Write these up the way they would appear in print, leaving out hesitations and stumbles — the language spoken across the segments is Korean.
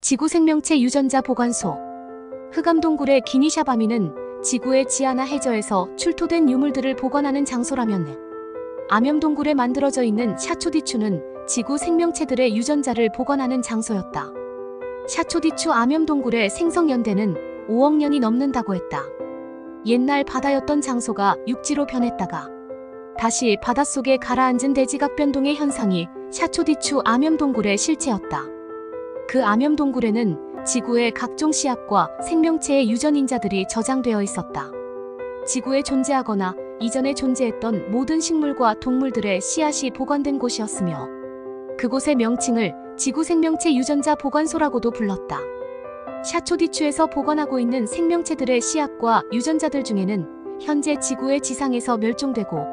지구생명체 유전자 보관소. 흑암동굴의 기니샤바미는 지구의 지하나 해저에서 출토된 유물들을 보관하는 장소라면, 암염동굴에 만들어져 있는 샤초디추는 지구 생명체들의 유전자를 보관하는 장소였다. 샤초디추 암염동굴의 생성 연대는 5억 년이 넘는다고 했다. 옛날 바다였던 장소가 육지로 변했다가 다시 바닷속에 가라앉은 대지각 변동의 현상이 샤초디추 암염동굴의 실체였다. 그 암염동굴에는 지구의 각종 씨앗과 생명체의 유전인자들이 저장되어 있었다. 지구에 존재하거나 이전에 존재했던 모든 식물과 동물들의 씨앗이 보관된 곳이었으며, 그곳의 명칭을 지구생명체 유전자 보관소라고도 불렀다. 샤초디추에서 보관하고 있는 생명체들의 씨앗과 유전자들 중에는 현재 지구의 지상에서 멸종되고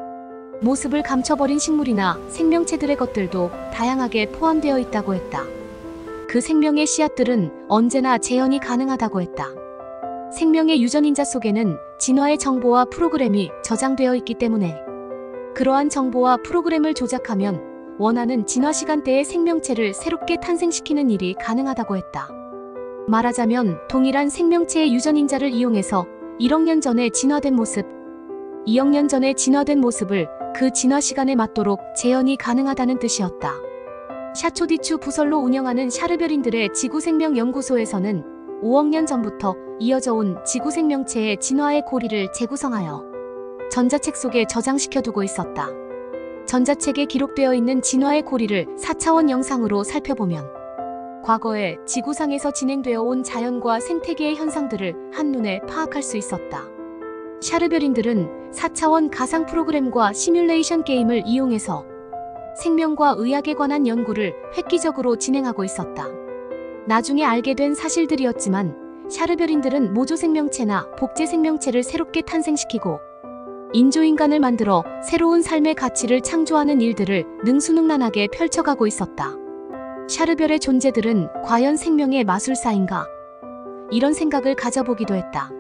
모습을 감춰버린 식물이나 생명체들의 것들도 다양하게 포함되어 있다고 했다. 그 생명의 씨앗들은 언제나 재현이 가능하다고 했다. 생명의 유전인자 속에는 진화의 정보와 프로그램이 저장되어 있기 때문에 그러한 정보와 프로그램을 조작하면 원하는 진화 시간대의 생명체를 새롭게 탄생시키는 일이 가능하다고 했다. 말하자면 동일한 생명체의 유전인자를 이용해서 1억 년 전에 진화된 모습, 2억 년 전에 진화된 모습을 그 진화 시간에 맞도록 재현이 가능하다는 뜻이었다. 샤초디추 부설로 운영하는 샤르별인들의 지구생명연구소에서는 5억 년 전부터 이어져 온 지구생명체의 진화의 고리를 재구성하여 전자책 속에 저장시켜두고 있었다. 전자책에 기록되어 있는 진화의 고리를 4차원 영상으로 살펴보면 과거에 지구상에서 진행되어 온 자연과 생태계의 현상들을 한눈에 파악할 수 있었다. 샤르별인들은 4차원 가상 프로그램과 시뮬레이션 게임을 이용해서 생명과 의학에 관한 연구를 획기적으로 진행하고 있었다. 나중에 알게 된 사실들이었지만 샤르별인들은 모조생명체나 복제생명체를 새롭게 탄생시키고 인조인간을 만들어 새로운 삶의 가치를 창조하는 일들을 능수능란하게 펼쳐가고 있었다. 샤르별의 존재들은 과연 생명의 마술사인가? 이런 생각을 가져보기도 했다.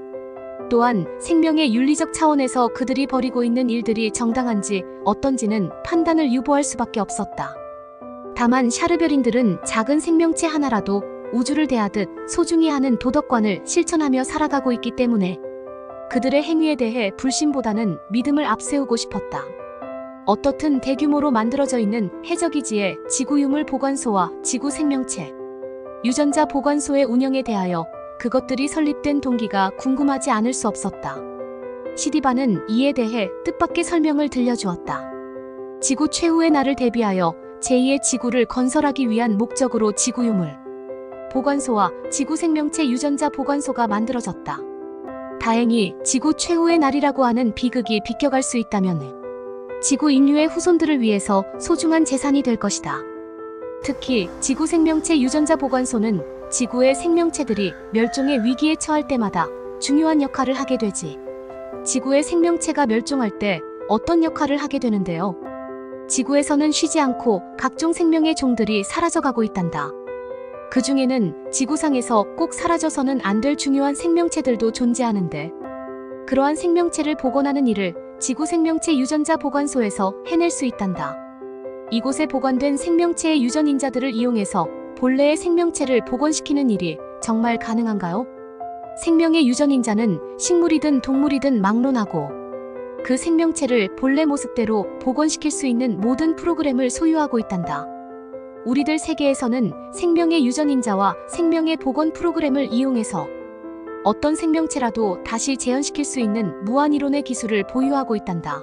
또한 생명의 윤리적 차원에서 그들이 벌이고 있는 일들이 정당한지 어떤지는 판단을 유보할 수밖에 없었다. 다만 샤르별인들은 작은 생명체 하나라도 우주를 대하듯 소중히 하는 도덕관을 실천하며 살아가고 있기 때문에 그들의 행위에 대해 불신보다는 믿음을 앞세우고 싶었다. 어떻든 대규모로 만들어져 있는 해저기지의 지구유물 보관소와 지구생명체 유전자 보관소의 운영에 대하여 그것들이 설립된 동기가 궁금하지 않을 수 없었다. 시디바는 이에 대해 뜻밖의 설명을 들려주었다. 지구 최후의 날을 대비하여 제2의 지구를 건설하기 위한 목적으로 지구유물 보관소와 지구생명체 유전자 보관소가 만들어졌다. 다행히 지구 최후의 날이라고 하는 비극이 비껴갈 수 있다면 지구 인류의 후손들을 위해서 소중한 재산이 될 것이다. 특히 지구생명체 유전자 보관소는 지구의 생명체들이 멸종의 위기에 처할 때마다 중요한 역할을 하게 되지. 지구의 생명체가 멸종할 때 어떤 역할을 하게 되는데요? 지구에서는 쉬지 않고 각종 생명의 종들이 사라져가고 있단다. 그 중에는 지구상에서 꼭 사라져서는 안 될 중요한 생명체들도 존재하는데, 그러한 생명체를 복원하는 일을 지구생명체 유전자 보관소에서 해낼 수 있단다. 이곳에 보관된 생명체의 유전인자들을 이용해서 본래의 생명체를 복원시키는 일이 정말 가능한가요? 생명의 유전인자는 식물이든 동물이든 막론하고 그 생명체를 본래 모습대로 복원시킬 수 있는 모든 프로그램을 소유하고 있단다. 우리들 세계에서는 생명의 유전인자와 생명의 복원 프로그램을 이용해서 어떤 생명체라도 다시 재현시킬 수 있는 무한이론의 기술을 보유하고 있단다.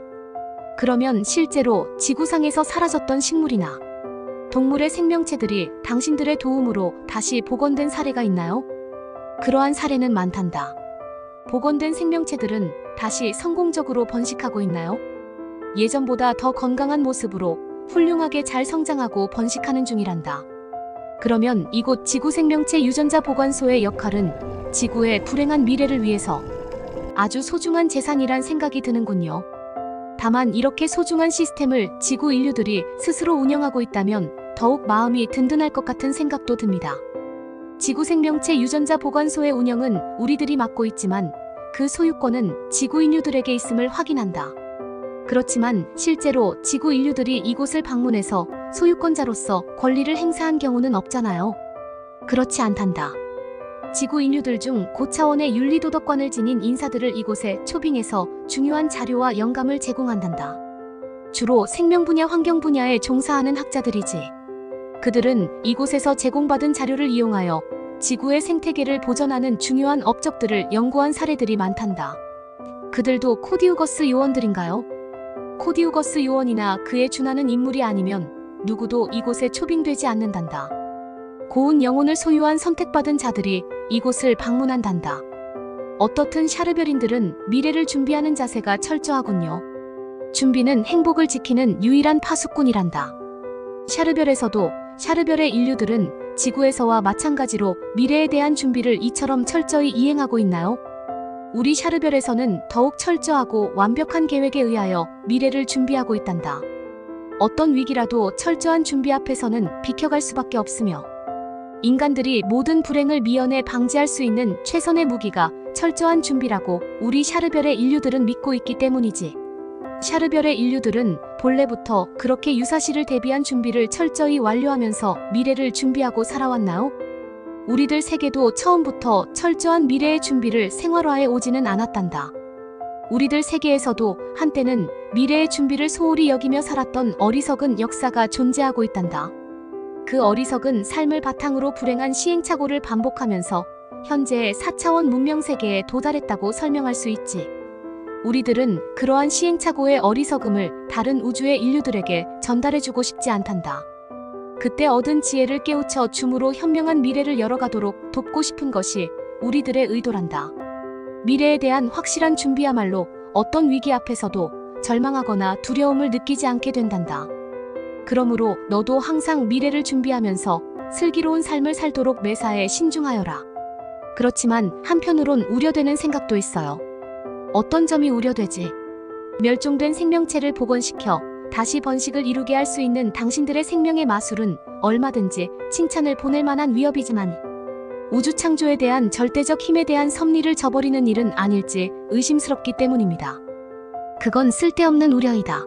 그러면 실제로 지구상에서 사라졌던 식물이나 동물의 생명체들이 당신들의 도움으로 다시 복원된 사례가 있나요? 그러한 사례는 많단다. 복원된 생명체들은 다시 성공적으로 번식하고 있나요? 예전보다 더 건강한 모습으로 훌륭하게 잘 성장하고 번식하는 중이란다. 그러면 이곳 지구생명체 유전자 보관소의 역할은 지구의 불행한 미래를 위해서 아주 소중한 재산이란 생각이 드는군요. 다만 이렇게 소중한 시스템을 지구 인류들이 스스로 운영하고 있다면 더욱 마음이 든든할 것 같은 생각도 듭니다. 지구생명체 유전자 보관소의 운영은 우리들이 맡고 있지만 그 소유권은 지구 인류들에게 있음을 확인한다. 그렇지만 실제로 지구 인류들이 이곳을 방문해서 소유권자로서 권리를 행사한 경우는 없잖아요. 그렇지 않단다. 지구 인류들 중 고차원의 윤리도덕관을 지닌 인사들을 이곳에 초빙해서 중요한 자료와 영감을 제공한단다. 주로 생명 분야, 환경 분야에 종사하는 학자들이지. 그들은 이곳에서 제공받은 자료를 이용하여 지구의 생태계를 보전하는 중요한 업적들을 연구한 사례들이 많단다. 그들도 코디우거스 요원들인가요? 코디우거스 요원이나 그에 준하는 인물이 아니면 누구도 이곳에 초빙되지 않는단다. 고운 영혼을 소유한 선택받은 자들이 이곳을 방문한단다. 어떻든 샤르별인들은 미래를 준비하는 자세가 철저하군요. 준비는 행복을 지키는 유일한 파수꾼이란다. 샤르별에서도 샤르별의 인류들은 지구에서와 마찬가지로 미래에 대한 준비를 이처럼 철저히 이행하고 있나요? 우리 샤르별에서는 더욱 철저하고 완벽한 계획에 의하여 미래를 준비하고 있단다. 어떤 위기라도 철저한 준비 앞에서는 비켜갈 수밖에 없으며 인간들이 모든 불행을 미연에 방지할 수 있는 최선의 무기가 철저한 준비라고 우리 샤르별의 인류들은 믿고 있기 때문이지. 샤르별의 인류들은 본래부터 그렇게 유사시를 대비한 준비를 철저히 완료하면서 미래를 준비하고 살아왔나요? 우리들 세계도 처음부터 철저한 미래의 준비를 생활화해 오지는 않았단다. 우리들 세계에서도 한때는 미래의 준비를 소홀히 여기며 살았던 어리석은 역사가 존재하고 있단다. 그 어리석은 삶을 바탕으로 불행한 시행착오를 반복하면서 현재의 4차원 문명 세계에 도달했다고 설명할 수 있지. 우리들은 그러한 시행착오의 어리석음을 다른 우주의 인류들에게 전달해주고 싶지 않단다. 그때 얻은 지혜를 깨우쳐 줌으로 현명한 미래를 열어가도록 돕고 싶은 것이 우리들의 의도란다. 미래에 대한 확실한 준비야말로 어떤 위기 앞에서도 절망하거나 두려움을 느끼지 않게 된단다. 그러므로 너도 항상 미래를 준비하면서 슬기로운 삶을 살도록 매사에 신중하여라. 그렇지만 한편으론 우려되는 생각도 있어요. 어떤 점이 우려되지? 멸종된 생명체를 복원시켜 다시 번식을 이루게 할 수 있는 당신들의 생명의 마술은 얼마든지 칭찬을 보낼 만한 위협이지만 우주 창조에 대한 절대적 힘에 대한 섭리를 저버리는 일은 아닐지 의심스럽기 때문입니다. 그건 쓸데없는 우려이다.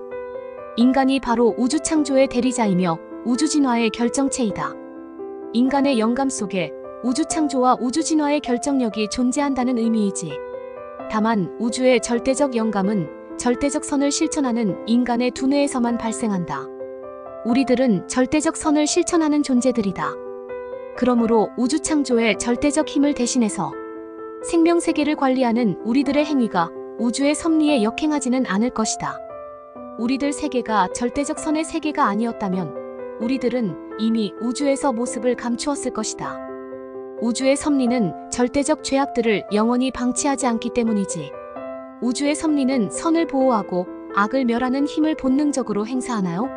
인간이 바로 우주 창조의 대리자이며 우주 진화의 결정체이다. 인간의 영감 속에 우주 창조와 우주 진화의 결정력이 존재한다는 의미이지. 다만 우주의 절대적 영감은 절대적 선을 실천하는 인간의 두뇌에서만 발생한다. 우리들은 절대적 선을 실천하는 존재들이다. 그러므로 우주 창조의 절대적 힘을 대신해서 생명세계를 관리하는 우리들의 행위가 우주의 섭리에 역행하지는 않을 것이다. 우리들 세계가 절대적 선의 세계가 아니었다면 우리들은 이미 우주에서 모습을 감추었을 것이다. 우주의 섭리는 절대적 죄악들을 영원히 방치하지 않기 때문이지. 우주의 섭리는 선을 보호하고 악을 멸하는 힘을 본능적으로 행사하나요?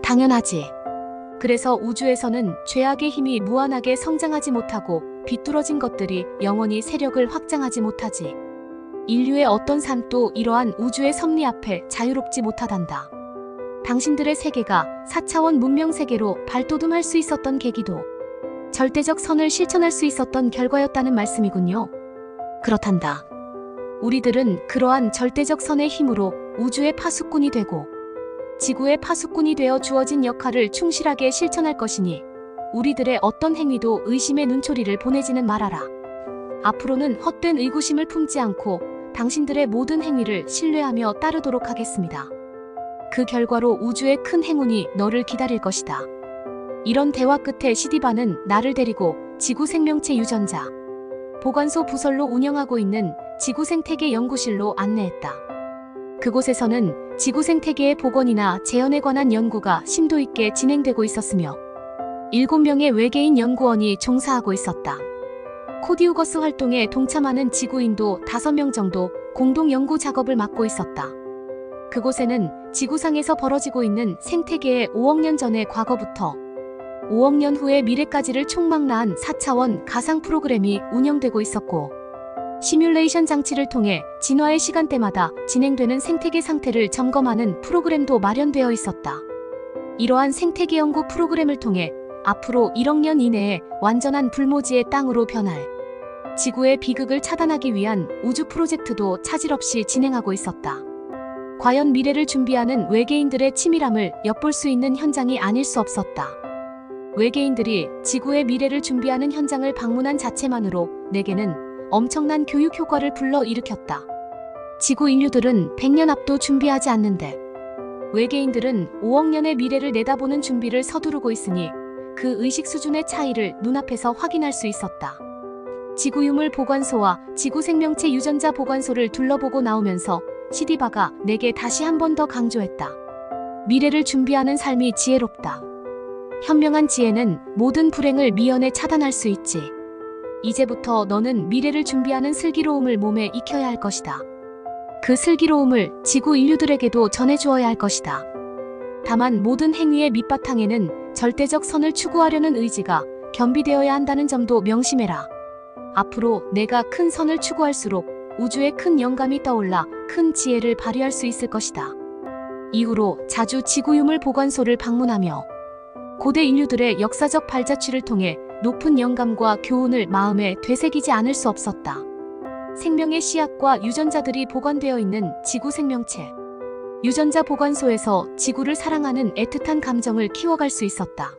당연하지. 그래서 우주에서는 죄악의 힘이 무한하게 성장하지 못하고 비뚤어진 것들이 영원히 세력을 확장하지 못하지. 인류의 어떤 삶도 이러한 우주의 섭리 앞에 자유롭지 못하단다. 당신들의 세계가 4차원 문명 세계로 발돋움할 수 있었던 계기도 절대적 선을 실천할 수 있었던 결과였다는 말씀이군요. 그렇단다. 우리들은 그러한 절대적 선의 힘으로 우주의 파수꾼이 되고 지구의 파수꾼이 되어 주어진 역할을 충실하게 실천할 것이니 우리들의 어떤 행위도 의심의 눈초리를 보내지는 말아라. 앞으로는 헛된 의구심을 품지 않고 당신들의 모든 행위를 신뢰하며 따르도록 하겠습니다. 그 결과로 우주의 큰 행운이 너를 기다릴 것이다. 이런 대화 끝에 시디바는 나를 데리고 지구 생명체 유전자 보관소 부설로 운영하고 있는 지구 생태계 연구실로 안내했다. 그곳에서는 지구 생태계의 복원이나 재현에 관한 연구가 심도 있게 진행되고 있었으며 7명의 외계인 연구원이 종사하고 있었다. 코디우거스 활동에 동참하는 지구인도 5명 정도 공동 연구 작업을 맡고 있었다. 그곳에는 지구상에서 벌어지고 있는 생태계의 5억 년 전의 과거부터 5억 년 후의 미래까지를 총망라한 4차원 가상 프로그램이 운영되고 있었고 시뮬레이션 장치를 통해 진화의 시간대마다 진행되는 생태계 상태를 점검하는 프로그램도 마련되어 있었다. 이러한 생태계 연구 프로그램을 통해 앞으로 1억 년 이내에 완전한 불모지의 땅으로 변할 지구의 비극을 차단하기 위한 우주 프로젝트도 차질 없이 진행하고 있었다. 과연 미래를 준비하는 외계인들의 치밀함을 엿볼 수 있는 현장이 아닐 수 없었다. 외계인들이 지구의 미래를 준비하는 현장을 방문한 자체만으로 내게는 엄청난 교육 효과를 불러일으켰다. 지구 인류들은 100년 앞도 준비하지 않는데 외계인들은 5억 년의 미래를 내다보는 준비를 서두르고 있으니 그 의식 수준의 차이를 눈앞에서 확인할 수 있었다. 지구 유물 보관소와 지구 생명체 유전자 보관소를 둘러보고 나오면서 시디바가 내게 다시 한 번 더 강조했다. 미래를 준비하는 삶이 지혜롭다. 현명한 지혜는 모든 불행을 미연에 차단할 수 있지. 이제부터 너는 미래를 준비하는 슬기로움을 몸에 익혀야 할 것이다. 그 슬기로움을 지구 인류들에게도 전해주어야 할 것이다. 다만 모든 행위의 밑바탕에는 절대적 선을 추구하려는 의지가 겸비되어야 한다는 점도 명심해라. 앞으로 내가 큰 선을 추구할수록 우주에 큰 영감이 떠올라 큰 지혜를 발휘할 수 있을 것이다. 이후로 자주 지구 유물 보관소를 방문하며 고대 인류들의 역사적 발자취를 통해 높은 영감과 교훈을 마음에 되새기지 않을 수 없었다. 생명의 씨앗과 유전자들이 보관되어 있는 지구 생명체 유전자 보관소에서 지구를 사랑하는 애틋한 감정을 키워갈 수 있었다.